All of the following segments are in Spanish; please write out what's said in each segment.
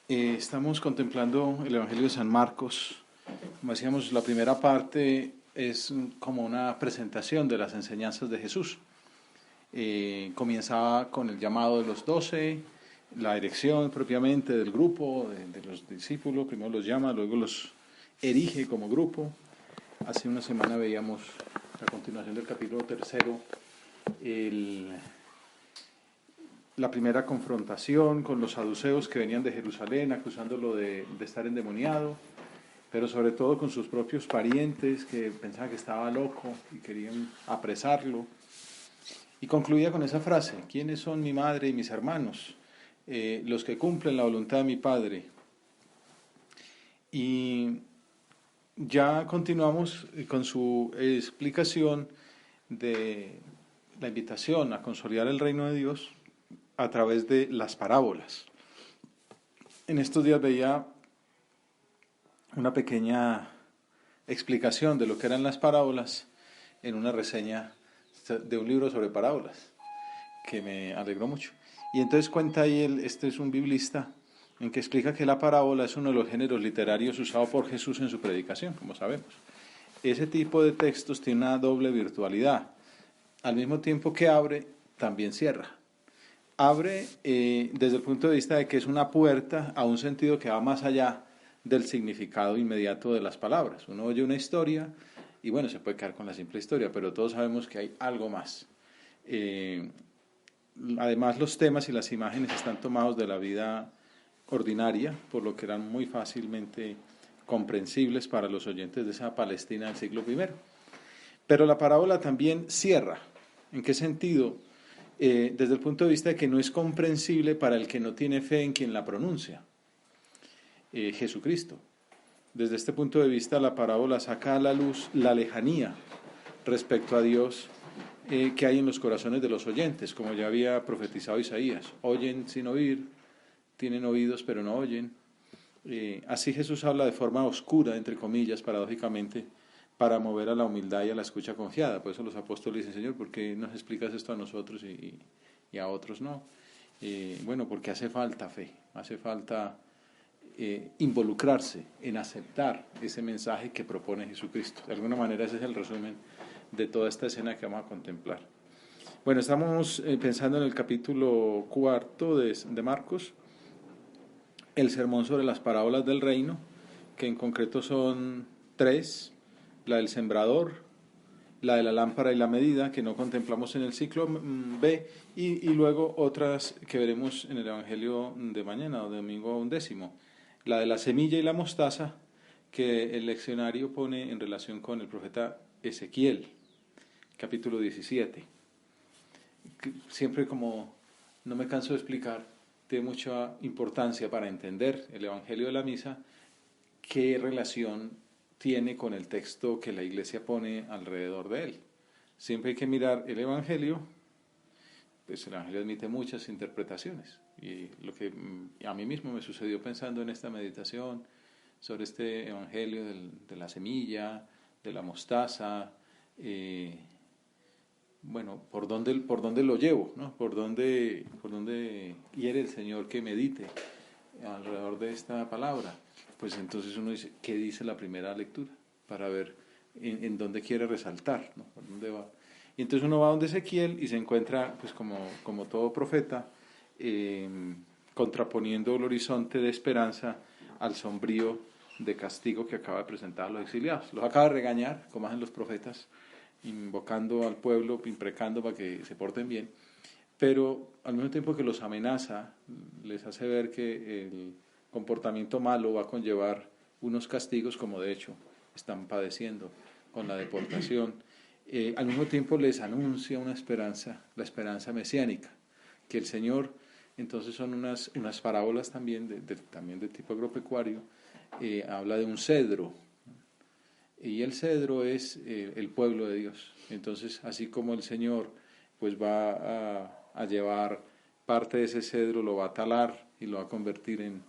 Estamos contemplando el Evangelio de San Marcos. Como decíamos, la primera parte es como una presentación de las enseñanzas de Jesús. Comenzaba con el llamado de los 12, la elección propiamente del grupo, de los discípulos. Primero los llama, luego los erige como grupo. Hace una semana veíamos la continuación del capítulo tercero, la primera confrontación con los saduceos que venían de Jerusalén acusándolo de estar endemoniado, pero sobre todo con sus propios parientes que pensaban que estaba loco y querían apresarlo. Y concluía con esa frase: ¿quiénes son mi madre y mis hermanos? Los que cumplen la voluntad de mi Padre. Y ya continuamos con su explicación de la invitación a consolidar el reino de Dios a través de las parábolas. En estos días veía una pequeña explicación de lo que eran las parábolas en una reseña de un libro sobre parábolas, que me alegró mucho. Y entonces cuenta ahí, este es un biblista, en que explica que la parábola es uno de los géneros literarios usados por Jesús en su predicación, como sabemos. Ese tipo de textos tiene una doble virtualidad. Al mismo tiempo que abre, también cierra. Abre desde el punto de vista de que es una puerta a un sentido que va más allá del significado inmediato de las palabras. Uno oye una historia y bueno, se puede quedar con la simple historia, pero todos sabemos que hay algo más. Además, los temas y las imágenes están tomados de la vida ordinaria, por lo que eran muy fácilmente comprensibles para los oyentes de esa Palestina del siglo I. Pero la parábola también cierra. ¿En qué sentido? Desde el punto de vista de que no es comprensible para el que no tiene fe en quien la pronuncia, Jesucristo. Desde este punto de vista, la parábola saca a la luz la lejanía respecto a Dios que hay en los corazones de los oyentes, como ya había profetizado Isaías. Oyen sin oír, tienen oídos pero no oyen. Así Jesús habla de forma oscura, entre comillas, paradójicamente, para mover a la humildad y a la escucha confiada. Por eso los apóstoles dicen: Señor, ¿por qué nos explicas esto a nosotros y a otros no? Bueno, porque hace falta fe, hace falta involucrarse en aceptar ese mensaje que propone Jesucristo. De alguna manera ese es el resumen de toda esta escena que vamos a contemplar. Bueno, estamos pensando en el capítulo 4 de Marcos, el sermón sobre las parábolas del reino, que en concreto son tres: la del sembrador, la de la lámpara y la medida, que no contemplamos en el ciclo B, y luego otras que veremos en el Evangelio de mañana, o domingo 11, la de la semilla y la mostaza, que el leccionario pone en relación con el profeta Ezequiel, capítulo 17. Siempre, como no me canso de explicar, tiene mucha importancia para entender el Evangelio de la Misa, qué relación tiene con el texto que la Iglesia pone alrededor de él. Siempre hay que mirar el Evangelio, pues el Evangelio admite muchas interpretaciones. Y lo que a mí mismo me sucedió pensando en esta meditación sobre este Evangelio de la semilla, de la mostaza, bueno, ¿por dónde lo llevo? ¿No? ¿Por dónde quiere el Señor que medite alrededor de esta palabra? Pues entonces uno dice: ¿qué dice la primera lectura? Para ver en dónde quiere resaltar, ¿no? ¿Por dónde va? Y entonces uno va donde Ezequiel y se encuentra, pues como todo profeta, contraponiendo el horizonte de esperanza al sombrío de castigo que acaba de presentar a los exiliados. Los acaba de regañar, como hacen los profetas, invocando al pueblo, imprecando para que se porten bien, pero al mismo tiempo que los amenaza, les hace ver que el comportamiento malo va a conllevar unos castigos, como de hecho están padeciendo con la deportación. Al mismo tiempo les anuncia una esperanza, la esperanza mesiánica, que el Señor. Entonces son unas parábolas también también de tipo agropecuario. Habla de un cedro, y el cedro es el pueblo de Dios. Entonces, así como el Señor pues va a llevar parte de ese cedro, lo va a talar y lo va a convertir en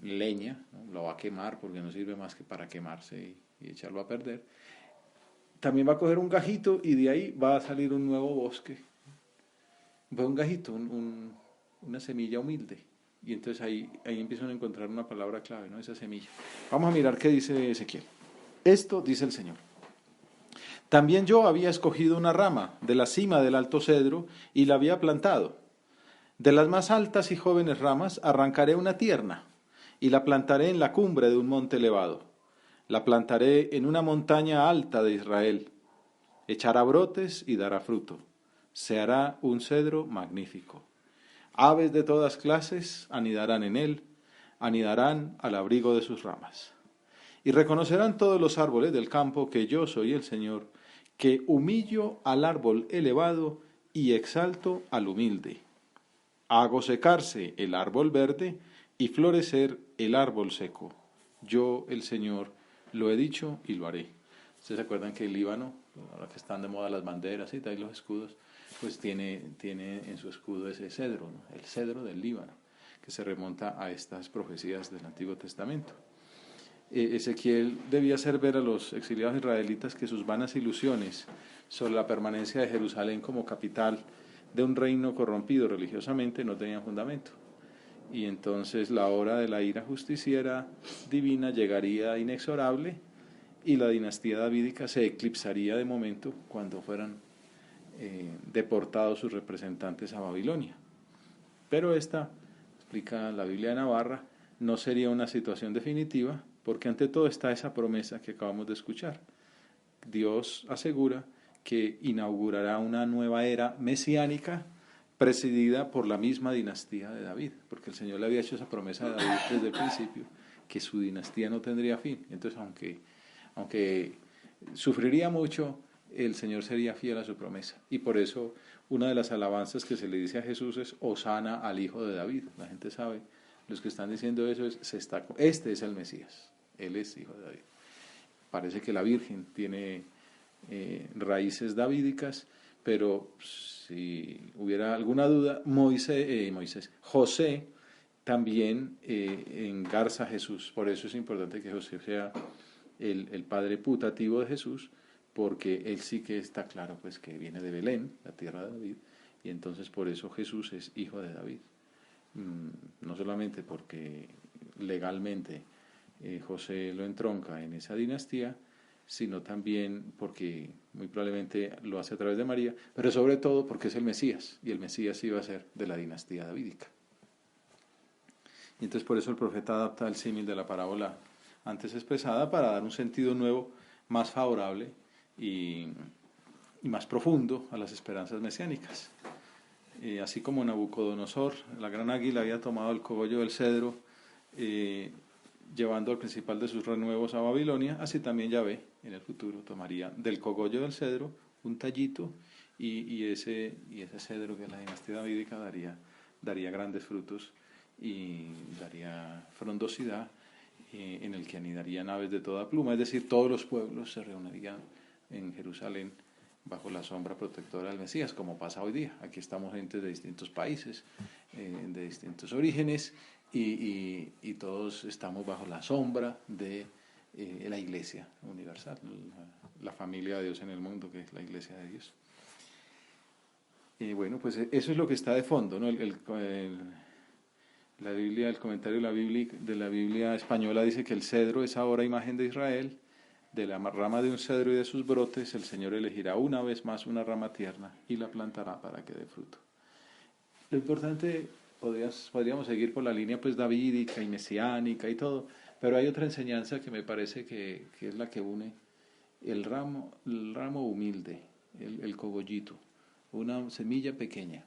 leña, ¿no? Lo va a quemar porque no sirve más que para quemarse y echarlo a perder. También va a coger un gajito y de ahí va a salir un nuevo bosque. Fue un gajito, una semilla humilde. Y entonces ahí empiezan a encontrar una palabra clave, ¿no? Esa semilla. Vamos a mirar qué dice Ezequiel. Esto dice el Señor. También yo había escogido una rama de la cima del alto cedro y la había plantado. De las más altas y jóvenes ramas arrancaré una tierna y la plantaré en la cumbre de un monte elevado. La plantaré en una montaña alta de Israel. Echará brotes y dará fruto. Se hará un cedro magnífico. Aves de todas clases anidarán en él, anidarán al abrigo de sus ramas. Y reconocerán todos los árboles del campo que yo soy el Señor, que humillo al árbol elevado y exalto al humilde. Hago secarse el árbol verde y florecer el árbol seco. Yo, el Señor, lo he dicho y lo haré. ¿Ustedes se acuerdan que el Líbano, ahora que están de moda las banderas y tal, y los escudos, pues tiene en su escudo ese cedro, ¿no? El cedro del Líbano, que se remonta a estas profecías del Antiguo Testamento. Ezequiel debía hacer ver a los exiliados israelitas que sus vanas ilusiones sobre la permanencia de Jerusalén como capital de un reino corrompido religiosamente no tenían fundamento. Y entonces la hora de la ira justiciera divina llegaría inexorable y la dinastía davídica se eclipsaría de momento cuando fueran deportados sus representantes a Babilonia. Pero esta, explica la Biblia de Navarra, no sería una situación definitiva, porque ante todo está esa promesa que acabamos de escuchar. Dios asegura que inaugurará una nueva era mesiánica presidida por la misma dinastía de David, porque el Señor le había hecho esa promesa a David desde el principio, que su dinastía no tendría fin. Entonces, aunque sufriría mucho, el Señor sería fiel a su promesa. Y por eso una de las alabanzas que se le dice a Jesús es Hosana al Hijo de David. La gente sabe, los que están diciendo eso este es el Mesías, Él es Hijo de David. Parece que la Virgen tiene raíces davídicas, pero si hubiera alguna duda, José también engarza a Jesús. Por eso es importante que José sea el padre putativo de Jesús, porque él sí que está claro pues que viene de Belén, la tierra de David, y entonces por eso Jesús es hijo de David. No solamente porque legalmente José lo entronca en esa dinastía, sino también porque muy probablemente lo hace a través de María, pero sobre todo porque es el Mesías, y el Mesías iba a ser de la dinastía davídica. Y entonces por eso el profeta adapta el símil de la parábola antes expresada para dar un sentido nuevo, más favorable y más profundo a las esperanzas mesiánicas. Así como Nabucodonosor, la gran águila, había tomado el cogollo del cedro, llevando al principal de sus renuevos a Babilonia, así también Yahvé en el futuro tomaría del cogollo del cedro un tallito y ese cedro, que es la dinastía davídica, daría grandes frutos y daría frondosidad, en el que anidarían aves de toda pluma, es decir, todos los pueblos se reunirían en Jerusalén bajo la sombra protectora del Mesías, como pasa hoy día. Aquí estamos gente de distintos países, de distintos orígenes, y todos estamos bajo la sombra de la Iglesia universal, la familia de Dios en el mundo, que es la Iglesia de Dios. Bueno, pues eso es lo que está de fondo, ¿no? La Biblia, el comentario de la Biblia española dice que el cedro es ahora imagen de Israel. De la rama de un cedro y de sus brotes, el Señor elegirá una vez más una rama tierna y la plantará para que dé fruto. Lo importante, podríamos seguir por la línea pues davídica y mesiánica y todo, pero hay otra enseñanza que me parece que es la que une el ramo humilde, el cogollito, una semilla pequeña.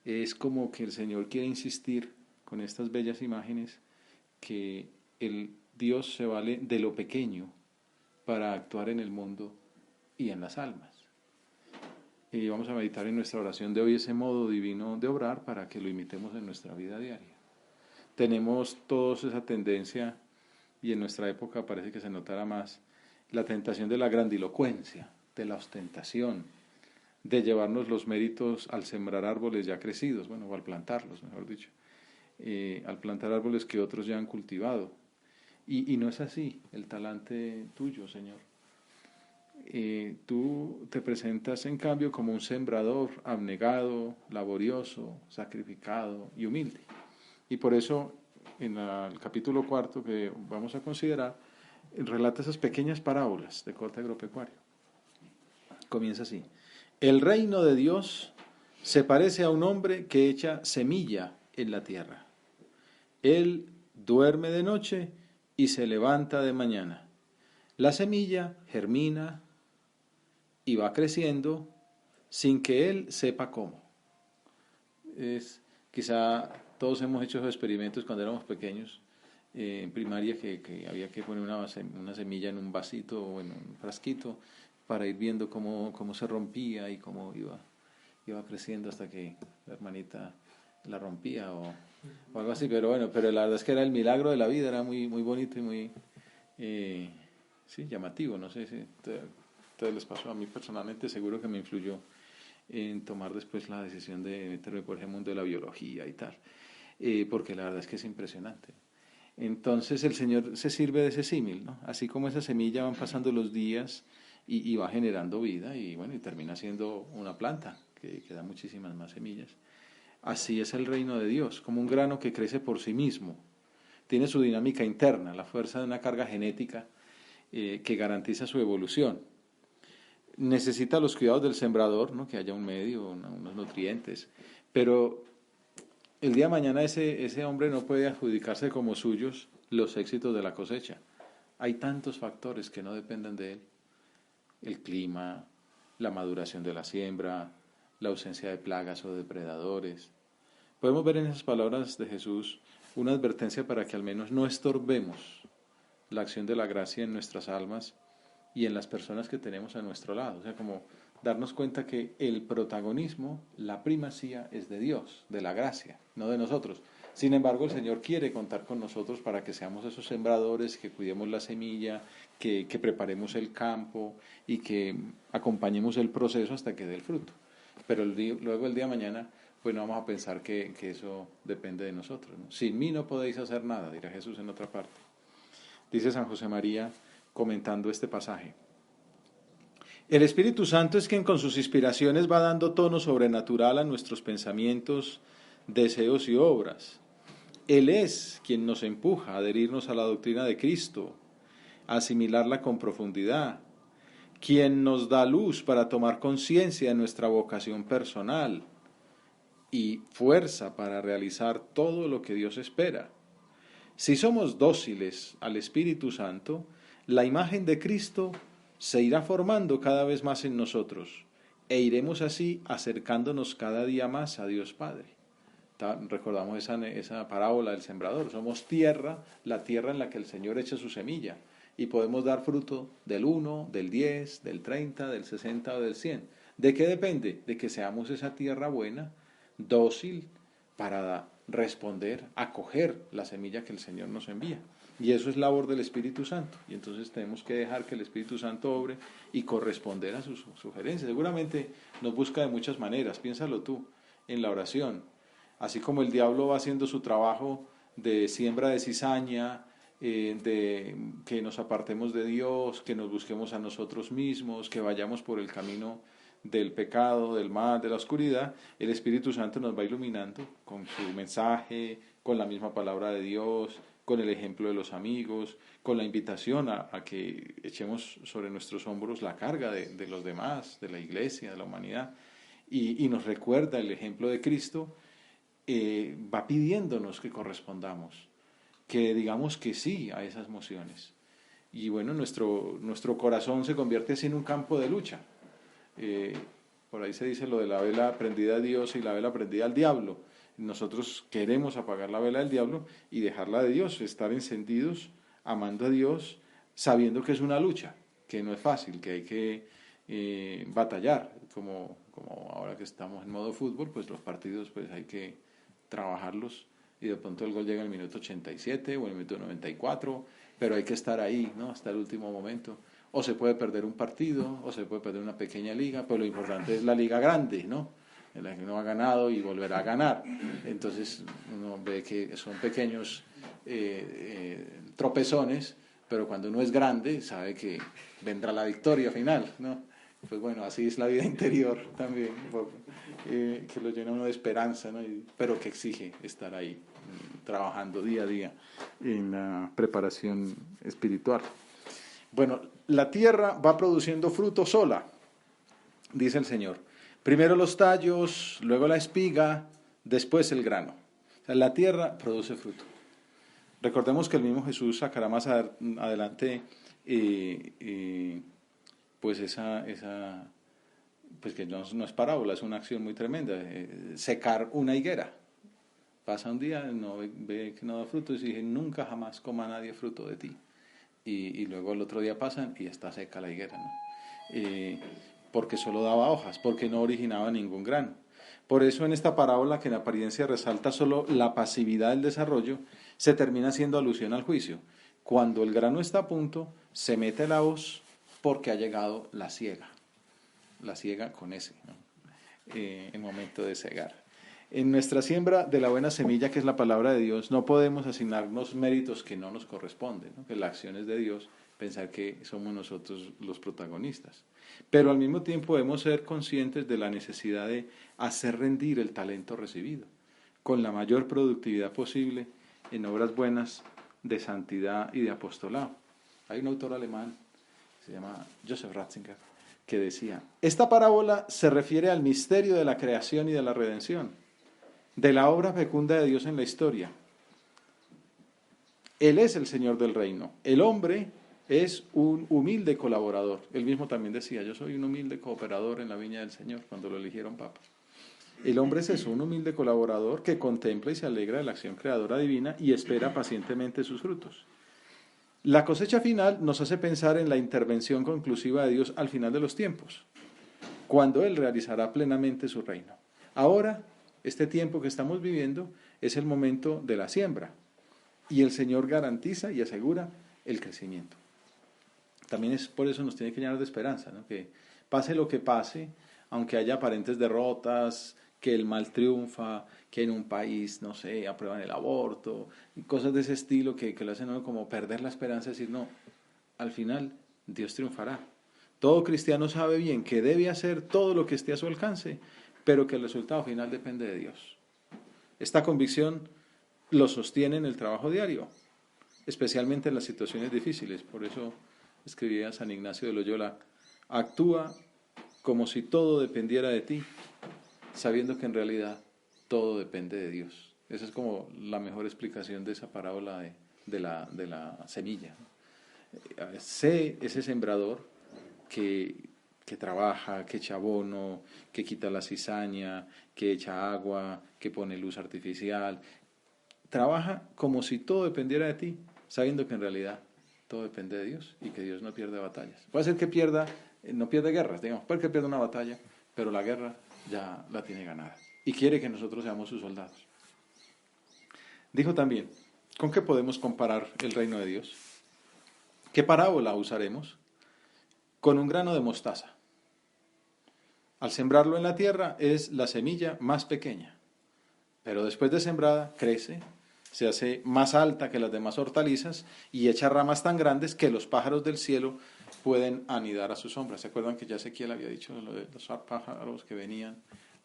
Es como que el Señor quiere insistir con estas bellas imágenes que el Dios se vale de lo pequeño para actuar en el mundo y en las almas. Y vamos a meditar en nuestra oración de hoy ese modo divino de obrar para que lo imitemos en nuestra vida diaria. Tenemos todos esa tendencia, y en nuestra época parece que se notará más, la tentación de la grandilocuencia, de la ostentación, de llevarnos los méritos al sembrar árboles ya crecidos, bueno, o al plantarlos, mejor dicho, al plantar árboles que otros ya han cultivado. Y no es así el talante tuyo, Señor. Tú te presentas en cambio como un sembrador abnegado, laborioso, sacrificado y humilde. Y por eso, en el capítulo 4 que vamos a considerar, relata esas pequeñas parábolas de corte agropecuario. Comienza así: el reino de Dios se parece a un hombre que echa semilla en la tierra. Él duerme de noche y se levanta de mañana. La semilla germina y va creciendo sin que él sepa cómo. Quizá todos hemos hecho esos experimentos cuando éramos pequeños, en primaria, que había que poner una semilla en un vasito o en un frasquito para ir viendo cómo se rompía y cómo iba creciendo hasta que la hermanita la rompía o algo así. Pero bueno, pero la verdad es que era el milagro de la vida, era muy, muy bonito y muy sí, llamativo. No sé si a ustedes les pasó, a mí personalmente seguro que me influyó en tomar después la decisión de meterme por ese mundo de la biología y tal, porque la verdad es que es impresionante. Entonces el Señor se sirve de ese símil, ¿no? Así como esa semilla van pasando los días y va generando vida y bueno, y termina siendo una planta que da muchísimas más semillas. Así es el reino de Dios, como un grano que crece por sí mismo. Tiene su dinámica interna, la fuerza de una carga genética que garantiza su evolución. Necesita los cuidados del sembrador, ¿no? Que haya un medio, unos nutrientes, pero el día de mañana ese hombre no puede adjudicarse como suyos los éxitos de la cosecha. Hay tantos factores que no dependen de él: el clima, la maduración de la siembra, la ausencia de plagas o depredadores. Podemos ver en esas palabras de Jesús una advertencia para que al menos no estorbemos la acción de la gracia en nuestras almas y en las personas que tenemos a nuestro lado. O sea, como darnos cuenta que el protagonismo, la primacía es de Dios, de la gracia, no de nosotros. Sin embargo, el Señor quiere contar con nosotros para que seamos esos sembradores, que cuidemos la semilla, que preparemos el campo y que acompañemos el proceso hasta que dé el fruto. Pero luego el día de mañana, pues no vamos a pensar que eso depende de nosotros, ¿no? Sin mí no podéis hacer nada, dirá Jesús en otra parte. Dice San José María comentando este pasaje: el Espíritu Santo es quien con sus inspiraciones va dando tono sobrenatural a nuestros pensamientos, deseos y obras. Él es quien nos empuja a adherirnos a la doctrina de Cristo, a asimilarla con profundidad, quien nos da luz para tomar conciencia de nuestra vocación personal y fuerza para realizar todo lo que Dios espera. Si somos dóciles al Espíritu Santo, la imagen de Cristo se irá formando cada vez más en nosotros e iremos así acercándonos cada día más a Dios Padre. Recordamos esa parábola del sembrador: somos tierra, la tierra en la que el Señor echa su semilla, y podemos dar fruto del 1, del 10, del 30, del 60 o del 100. ¿De qué depende? De que seamos esa tierra buena, dócil, para responder, acoger la semilla que el Señor nos envía. Y eso es labor del Espíritu Santo. Y entonces tenemos que dejar que el Espíritu Santo obre y corresponder a sus sugerencias. Seguramente nos busca de muchas maneras. Piénsalo tú en la oración. Así como el diablo va haciendo su trabajo de siembra de cizaña, de que nos apartemos de Dios, que nos busquemos a nosotros mismos, que vayamos por el camino del pecado, del mal, de la oscuridad, el Espíritu Santo nos va iluminando con su mensaje, con la misma palabra de Dios, con el ejemplo de los amigos, con la invitación a que echemos sobre nuestros hombros la carga de los demás, de la iglesia, de la humanidad, y nos recuerda el ejemplo de Cristo. Va pidiéndonos que correspondamos, que digamos que sí a esas mociones. Y bueno, nuestro corazón se convierte así en un campo de lucha. Por ahí se dice lo de la vela prendida a Dios y la vela prendida al diablo. Nosotros queremos apagar la vela del diablo y dejarla de Dios, estar encendidos, amando a Dios, sabiendo que es una lucha, que no es fácil, que hay que batallar, como ahora que estamos en modo fútbol, pues los partidos pues hay que trabajarlos, y de pronto el gol llega en el minuto 87 o en el minuto 94, pero hay que estar ahí, ¿no? Hasta el último momento. O se puede perder un partido, o se puede perder una pequeña liga, pero lo importante es la liga grande, ¿no? En la que uno ha ganado y volverá a ganar. Entonces uno ve que son pequeños tropezones, pero cuando uno es grande sabe que vendrá la victoria final, ¿no? Pues bueno, así es la vida interior también, un poco, que lo llena uno de esperanza, ¿no? Pero que exige estar ahí. trabajando día a día en la preparación espiritual. Bueno, la tierra va produciendo fruto sola, dice el Señor. Primero los tallos, luego la espiga, después el grano. O sea, la tierra produce fruto. Recordemos que el mismo Jesús sacará más adelante pues pues que no es parábola, es una acción muy tremenda, secar una higuera. Pasa un día, no ve que no da fruto y dice, nunca jamás coma nadie fruto de ti. Y luego el otro día pasan y está seca la higuera, ¿no? Porque solo daba hojas, porque no originaba ningún grano. Por eso en esta parábola, que en apariencia resalta solo la pasividad del desarrollo, se termina haciendo alusión al juicio. Cuando el grano está a punto, se mete la hoz porque ha llegado la siega con ese, ¿no? En momento de cegar. En nuestra siembra de la buena semilla, que es la palabra de Dios, no podemos asignarnos méritos que no nos corresponden, ¿no? Que la acción es de Dios, pensar que somos nosotros los protagonistas. Pero al mismo tiempo debemos ser conscientes de la necesidad de hacer rendir el talento recibido, con la mayor productividad posible en obras buenas de santidad y de apostolado. Hay un autor alemán, se llama Joseph Ratzinger, que decía, esta parábola se refiere al misterio de la creación y de la redención, de la obra fecunda de Dios en la historia. Él es el Señor del reino. El hombre es un humilde colaborador. Él mismo también decía, yo soy un humilde cooperador en la viña del Señor, cuando lo eligieron papa. El hombre es eso, un humilde colaborador que contempla y se alegra de la acción creadora divina y espera pacientemente sus frutos. La cosecha final nos hace pensar en la intervención conclusiva de Dios al final de los tiempos, cuando Él realizará plenamente su reino. Ahora, este tiempo que estamos viviendo es el momento de la siembra y el Señor garantiza y asegura el crecimiento. También es por eso nos tiene que llenar de esperanza, ¿no? Que pase lo que pase, aunque haya aparentes derrotas, que el mal triunfa, que en un país, no sé, aprueban el aborto, cosas de ese estilo que lo hacen, ¿no?, como perder la esperanza, decir, no, al final Dios triunfará. Todo cristiano sabe bien que debe hacer todo lo que esté a su alcance, pero que el resultado final depende de Dios. Esta convicción lo sostiene en el trabajo diario, especialmente en las situaciones difíciles. Por eso escribía San Ignacio de Loyola, actúa como si todo dependiera de ti, sabiendo que en realidad todo depende de Dios. Esa es como la mejor explicación de esa parábola de la semilla. Sé ese sembrador que trabaja, que echa abono, que quita la cizaña, que echa agua, que pone luz artificial. Trabaja como si todo dependiera de ti, sabiendo que en realidad todo depende de Dios y que Dios no pierde batallas. Puede ser que no pierde guerras, digamos, puede que pierda una batalla, pero la guerra ya la tiene ganada y quiere que nosotros seamos sus soldados. Dijo también, ¿con qué podemos comparar el reino de Dios? ¿Qué parábola usaremos? Con un grano de mostaza. Al sembrarlo en la tierra es la semilla más pequeña, pero después de sembrada crece, se hace más alta que las demás hortalizas y echa ramas tan grandes que los pájaros del cielo pueden anidar a su sombra. ¿Se acuerdan que ya Ezequiel había dicho lo de los pájaros que venían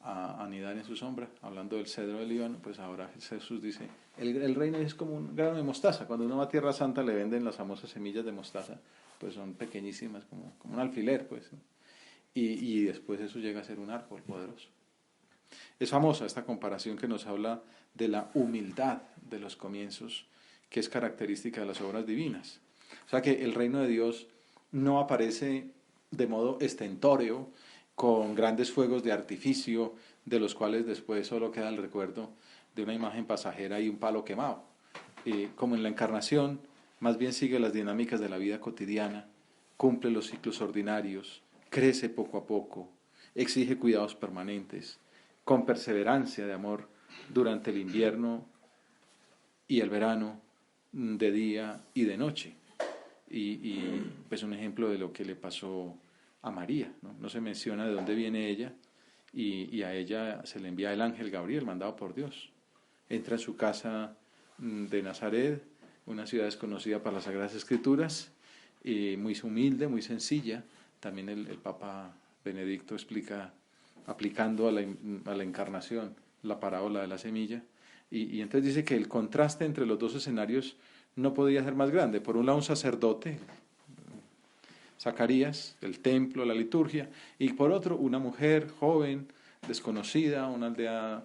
a anidar en su sombra? Hablando del cedro del Líbano, pues ahora Jesús dice, el reino es como un grano de mostaza. Cuando uno va a Tierra Santa le venden las famosas semillas de mostaza, pues son pequeñísimas, como un alfiler, pues. Y después eso llega a ser un árbol poderoso. Es famosa esta comparación que nos habla de la humildad de los comienzos, que es característica de las obras divinas. O sea que el reino de Dios no aparece de modo estentóreo, con grandes fuegos de artificio, de los cuales después solo queda el recuerdo de una imagen pasajera y un palo quemado. Como en la encarnación, más bien sigue las dinámicas de la vida cotidiana, cumple los ciclos ordinarios, crece poco a poco, exige cuidados permanentes, con perseverancia de amor durante el invierno y el verano, de día y de noche. Y pues un ejemplo de lo que le pasó a María, ¿no? No se menciona de dónde viene ella, y a ella se le envía el ángel Gabriel, mandado por Dios. Entra en su casa de Nazaret, una ciudad desconocida para las Sagradas Escrituras, muy humilde, muy sencilla. También el Papa Benedicto explica, aplicando a la encarnación, la parábola de la semilla, Y entonces dice que el contraste entre los dos escenarios no podía ser más grande. Por un lado un sacerdote, Zacarías, el templo, la liturgia, y por otro una mujer joven, desconocida, una aldea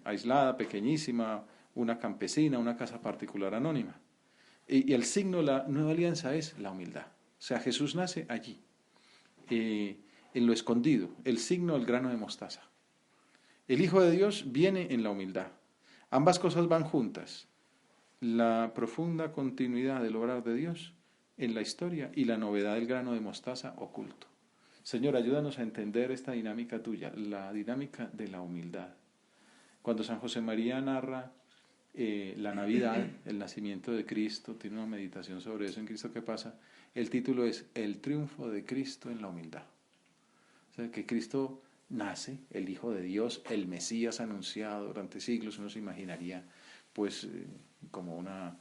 aislada, pequeñísima, una campesina, una casa particular anónima. Y el signo de la nueva alianza es la humildad. O sea, Jesús nace allí, en lo escondido, el signo del grano de mostaza. El Hijo de Dios viene en la humildad. Ambas cosas van juntas. La profunda continuidad del obrar de Dios en la historia y la novedad del grano de mostaza oculto. Señor, ayúdanos a entender esta dinámica tuya, la dinámica de la humildad. Cuando San José María narra la Navidad, el nacimiento de Cristo, tiene una meditación sobre eso en Cristo ¿Qué pasa? El título es El triunfo de Cristo en la humildad. O sea, que Cristo nace, el Hijo de Dios, el Mesías anunciado durante siglos, uno se imaginaría pues como una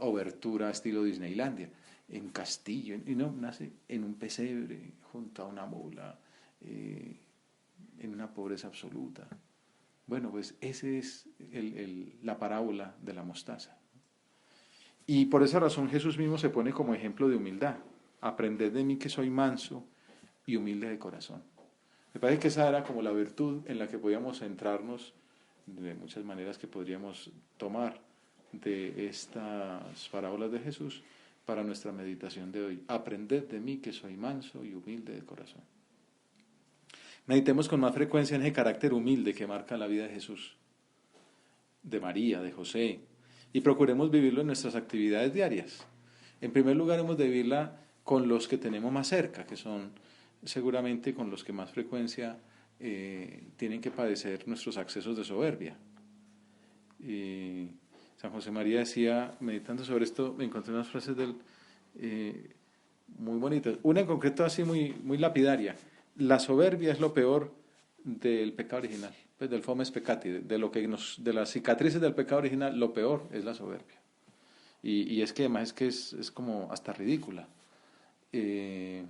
obertura estilo Disneylandia, en castillo, y no, nace en un pesebre, junto a una mula, en una pobreza absoluta. Bueno, pues esa es la parábola de la mostaza. Y por esa razón Jesús mismo se pone como ejemplo de humildad. Aprended de mí que soy manso y humilde de corazón. Me parece que esa era como la virtud en la que podíamos centrarnos de muchas maneras que podríamos tomar de estas parábolas de Jesús para nuestra meditación de hoy. Aprended de mí que soy manso y humilde de corazón. Meditemos con más frecuencia en ese carácter humilde que marca la vida de Jesús, de María, de José, y procuremos vivirlo en nuestras actividades diarias. En primer lugar, hemos de vivirla con los que tenemos más cerca, que son seguramente con los que más frecuencia tienen que padecer nuestros accesos de soberbia. San José María decía, meditando sobre esto, me encontré unas frases muy bonitas. Una en concreto así muy lapidaria. La soberbia es lo peor del pecado original, pues del fomes peccati, de las cicatrices del pecado original, lo peor es la soberbia. Y es que además es como hasta ridícula. Hay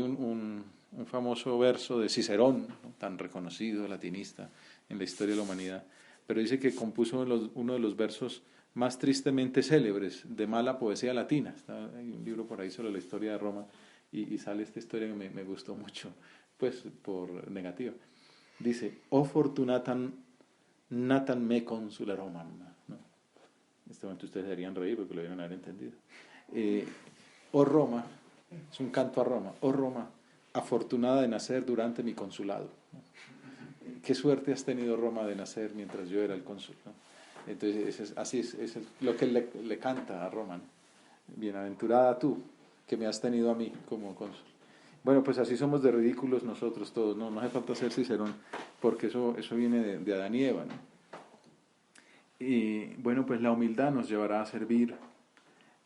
un famoso verso de Cicerón, ¿no? Tan reconocido, latinista, en la historia de la humanidad, pero dice que compuso uno de los versos más tristemente célebres de mala poesía latina. Hay un libro por ahí sobre la historia de Roma y sale esta historia que me gustó mucho, pues por negativa. Dice, o fortunatam natam me consula Romam. ¿No? En este momento ustedes deberían reír porque lo deben haber entendido. Oh Roma, es un canto a Roma, oh Roma, afortunada de nacer durante mi consulado. Qué suerte has tenido, Roma, de nacer mientras yo era el cónsul, ¿no? Entonces, así es lo que le canta a Roma, ¿no? Bienaventurada tú, que me has tenido a mí como cónsul. Bueno, pues así somos de ridículos nosotros todos, no hace falta ser Cicerón, porque eso viene de Adán y Eva, ¿no? Y bueno, pues la humildad nos llevará a servir,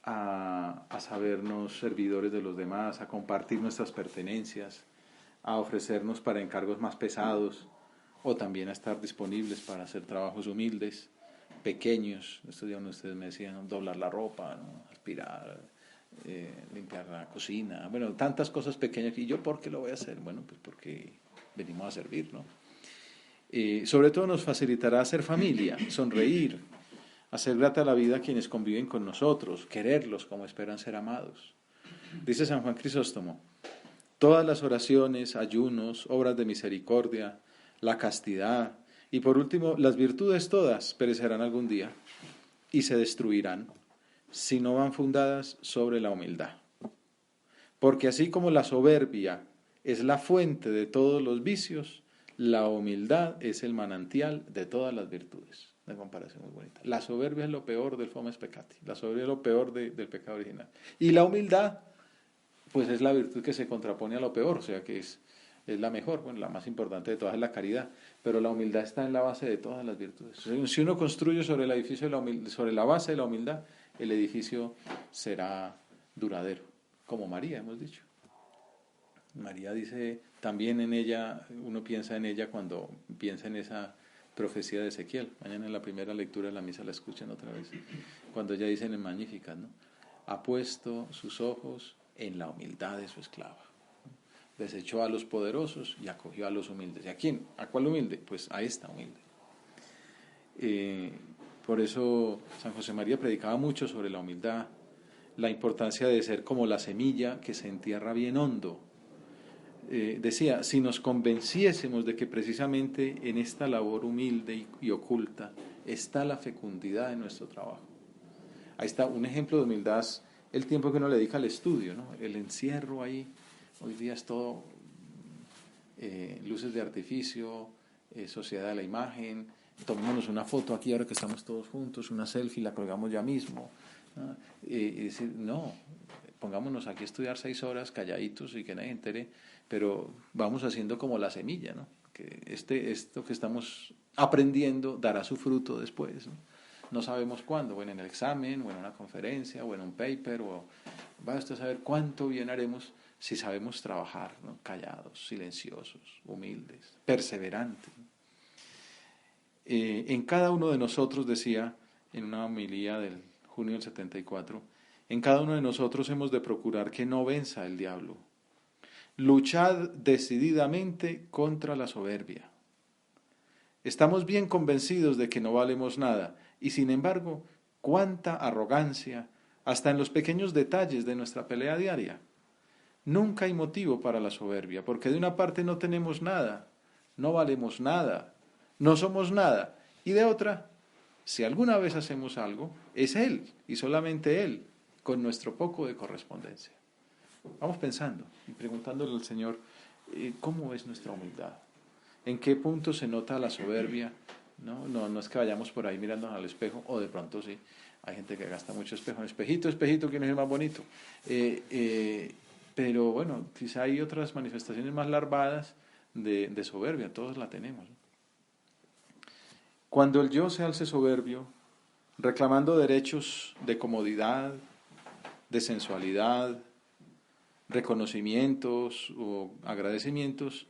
a sabernos servidores de los demás, a compartir nuestras pertenencias, a ofrecernos para encargos más pesados, o también a estar disponibles para hacer trabajos humildes, pequeños. Estos días ustedes me decían, ¿no? Doblar la ropa, ¿no? Aspirar, limpiar la cocina, bueno, tantas cosas pequeñas. ¿Y yo por qué lo voy a hacer? Bueno, pues porque venimos a servir, ¿no? Sobre todo nos facilitará hacer familia, sonreír, hacer grata la vida a quienes conviven con nosotros, quererlos como esperan ser amados. Dice San Juan Crisóstomo, todas las oraciones, ayunos, obras de misericordia, la castidad y por último las virtudes todas perecerán algún día y se destruirán si no van fundadas sobre la humildad. Porque así como la soberbia es la fuente de todos los vicios, la humildad es el manantial de todas las virtudes. Una comparación muy bonita. La soberbia es lo peor del fomes peccati, la soberbia es lo peor del pecado original. Y la humildad, pues es la virtud que se contrapone a lo peor, o sea que es la mejor, bueno, la más importante de todas es la caridad, pero la humildad está en la base de todas las virtudes. Si uno construye sobre el edificio de la humildad, sobre la base de la humildad, el edificio será duradero, como María hemos dicho. María dice, también en ella, uno piensa en ella cuando piensa en esa profecía de Ezequiel. Mañana en la primera lectura de la misa la escuchan otra vez, cuando ella dice en el Magnificat, ¿no? Ha puesto sus ojos en la humildad de su esclava. Desechó a los poderosos y acogió a los humildes. ¿Y a quién? ¿A cuál humilde? Pues a esta humilde. Eh, por eso San José María predicaba mucho sobre la humildad, la importancia de ser como la semilla que se entierra bien hondo. Decía, si nos convenciésemos de que precisamente en esta labor humilde y oculta está la fecundidad de nuestro trabajo. Ahí está un ejemplo de humildad, el tiempo que uno le dedica al estudio, ¿no? El encierro ahí, hoy día es todo luces de artificio, sociedad de la imagen, tomémonos una foto aquí ahora que estamos todos juntos, una selfie, la colgamos ya mismo. ¿No? Decir, no, pongámonos aquí a estudiar 6 horas calladitos y que nadie entere, pero vamos haciendo como la semilla, ¿no? Que esto que estamos aprendiendo dará su fruto después, ¿no? No sabemos cuándo, bueno, en el examen, o en una conferencia, o en un paper, o va usted a saber cuánto bien haremos si sabemos trabajar, ¿no? Callados, silenciosos, humildes, perseverantes. En cada uno de nosotros, decía en una homilía del junio del 74, en cada uno de nosotros hemos de procurar que no venza el diablo. Luchad decididamente contra la soberbia. Estamos bien convencidos de que no valemos nada y sin embargo, cuánta arrogancia hasta en los pequeños detalles de nuestra pelea diaria. Nunca hay motivo para la soberbia, porque de una parte no tenemos nada, no valemos nada, no somos nada, y de otra, si alguna vez hacemos algo, es Él y solamente Él, con nuestro poco de correspondencia. Vamos pensando y preguntándole al Señor, ¿cómo es nuestra humildad? ¿En qué punto se nota la soberbia? No es que vayamos por ahí mirándonos al espejo, o de pronto sí, hay gente que gasta mucho espejo. Espejito, espejito, ¿quién es el más bonito? Pero bueno, quizá hay otras manifestaciones más larvadas de soberbia, todos la tenemos. Cuando el yo se alce soberbio, reclamando derechos de comodidad, de sensualidad, reconocimientos o agradecimientos,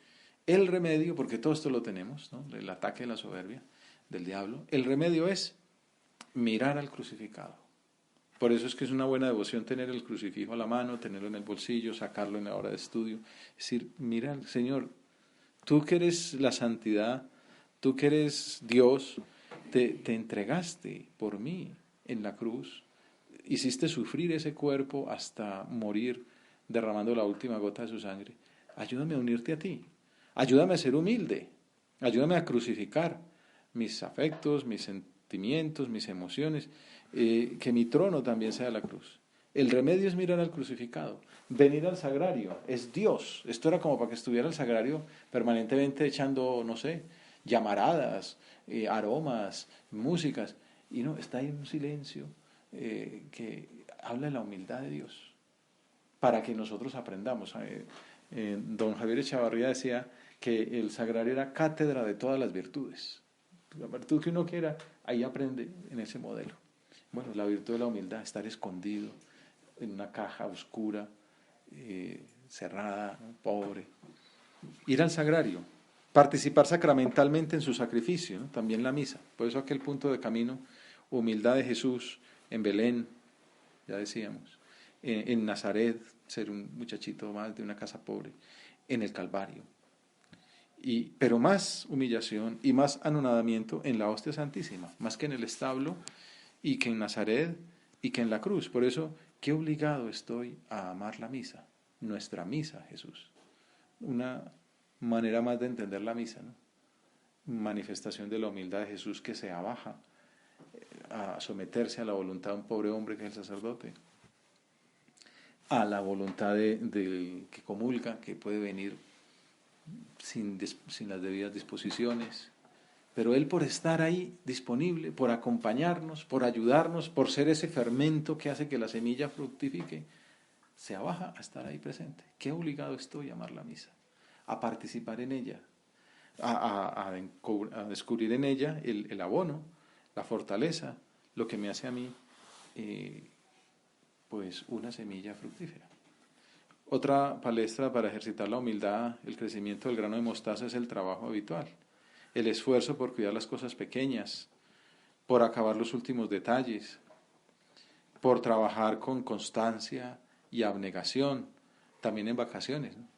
el remedio, porque todo esto lo tenemos, ¿no? El ataque de la soberbia del diablo, el remedio es mirar al crucificado. Por eso es que es una buena devoción tener el crucifijo a la mano, tenerlo en el bolsillo, sacarlo en la hora de estudio. Es decir, mira, Señor, tú que eres la santidad, tú que eres Dios, te entregaste por mí en la cruz, hiciste sufrir ese cuerpo hasta morir derramando la última gota de su sangre. Ayúdame a unirte a ti, ayúdame a ser humilde, ayúdame a crucificar mis afectos, mis sentimientos, mis emociones, que mi trono también sea la cruz. El remedio es mirar al crucificado, venir al sagrario, es Dios. Esto era como para que estuviera el sagrario permanentemente echando, no sé, llamaradas, aromas, músicas, y no, está ahí en un silencio que habla de la humildad de Dios, para que nosotros aprendamos. Don Javier Echavarría decía que el sagrario era cátedra de todas las virtudes. La virtud que uno quiera, ahí aprende en ese modelo. Bueno, la virtud de la humildad, estar escondido en una caja oscura, cerrada, pobre. Ir al sagrario, participar sacramentalmente en su sacrificio, ¿no? También la misa. Por eso aquel punto de camino, humildad de Jesús en Belén, ya decíamos, en Nazaret, ser un muchachito más de una casa pobre, en el Calvario. Pero más humillación y más anonadamiento en la hostia santísima, más que en el establo y que en Nazaret y que en la cruz. Por eso, qué obligado estoy a amar la misa, nuestra misa, Jesús. Una manera más de entender la misa, ¿no? Manifestación de la humildad de Jesús que se abaja a someterse a la voluntad de un pobre hombre que es el sacerdote, a la voluntad del que comulga, que puede venir sin las debidas disposiciones, pero Él por estar ahí disponible, por acompañarnos, por ayudarnos, por ser ese fermento que hace que la semilla fructifique, se abaja a estar ahí presente. Qué obligado estoy a amar la misa, a participar en ella, a descubrir en ella el abono, la fortaleza, lo que me hace a mí pues una semilla fructífera. Otra palestra para ejercitar la humildad, el crecimiento del grano de mostaza, es el trabajo habitual, el esfuerzo por cuidar las cosas pequeñas, por acabar los últimos detalles, por trabajar con constancia y abnegación, también en vacaciones, ¿no?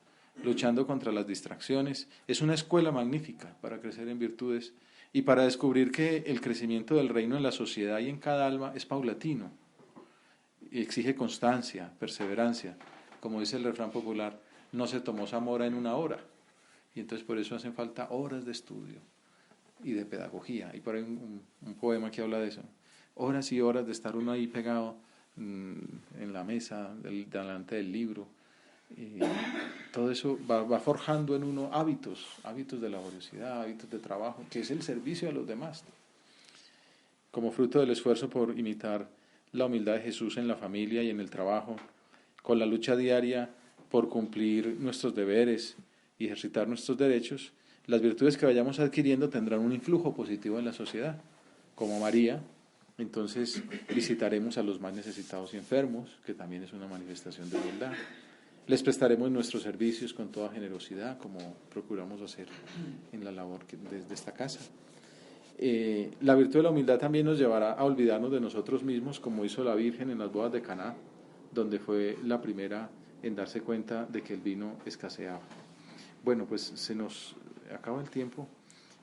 Luchando contra las distracciones. Es una escuela magnífica para crecer en virtudes, y para descubrir que el crecimiento del reino en la sociedad y en cada alma es paulatino, y exige constancia, perseverancia. Como dice el refrán popular, no se tomó Zamora en una hora, y entonces por eso hacen falta horas de estudio y de pedagogía. Y por ahí un poema que habla de eso. Horas y horas de estar uno ahí pegado en la mesa, delante del libro. Y todo eso va forjando en uno hábitos de laboriosidad, hábitos de trabajo, que es el servicio a los demás. Como fruto del esfuerzo por imitar la humildad de Jesús en la familia y en el trabajo, con la lucha diaria por cumplir nuestros deberes y ejercitar nuestros derechos, las virtudes que vayamos adquiriendo tendrán un influjo positivo en la sociedad. Como María, entonces visitaremos a los más necesitados y enfermos, que también es una manifestación de humildad. Les prestaremos nuestros servicios con toda generosidad, como procuramos hacer en la labor desde esta casa. La virtud de la humildad también nos llevará a olvidarnos de nosotros mismos, como hizo la Virgen en las bodas de Caná, donde fue la primera en darse cuenta de que el vino escaseaba. Bueno, pues se nos acaba el tiempo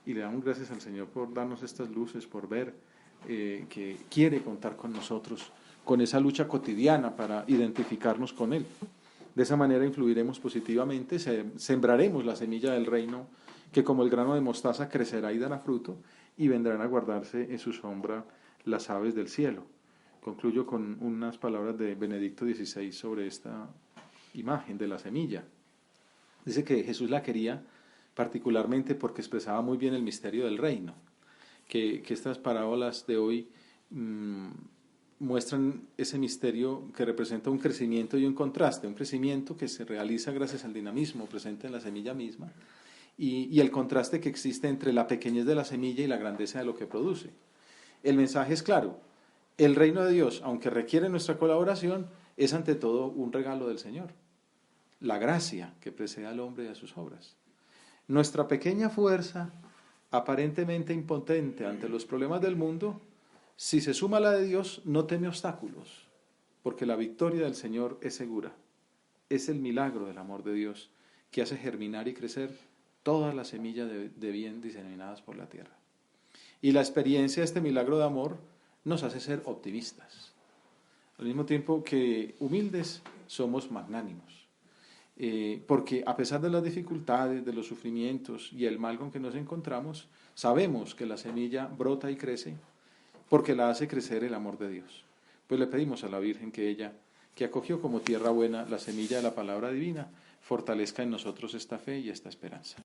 y le damos gracias al Señor por darnos estas luces, por ver que quiere contar con nosotros, con esa lucha cotidiana para identificarnos con Él. De esa manera influiremos positivamente, sembraremos la semilla del reino que como el grano de mostaza crecerá y dará fruto, y vendrán a guardarse en su sombra las aves del cielo. Concluyo con unas palabras de Benedicto XVI sobre esta imagen de la semilla. Dice que Jesús la quería particularmente porque expresaba muy bien el misterio del reino, que estas parábolas de hoy muestran ese misterio que representa un crecimiento y un contraste, un crecimiento que se realiza gracias al dinamismo presente en la semilla misma y el contraste que existe entre la pequeñez de la semilla y la grandeza de lo que produce. El mensaje es claro, el reino de Dios, aunque requiere nuestra colaboración, es ante todo un regalo del Señor, la gracia que precede al hombre y a sus obras. Nuestra pequeña fuerza, aparentemente impotente ante los problemas del mundo, si se suma a la de Dios, no teme obstáculos, porque la victoria del Señor es segura. Es el milagro del amor de Dios que hace germinar y crecer todas las semillas de bien diseminadas por la tierra. Y la experiencia de este milagro de amor nos hace ser optimistas. Al mismo tiempo que humildes, somos magnánimos. Porque a pesar de las dificultades, de los sufrimientos y el mal con que nos encontramos, sabemos que la semilla brota y crece porque la hace crecer el amor de Dios. Pues le pedimos a la Virgen que ella, que acogió como tierra buena la semilla de la palabra divina, fortalezca en nosotros esta fe y esta esperanza.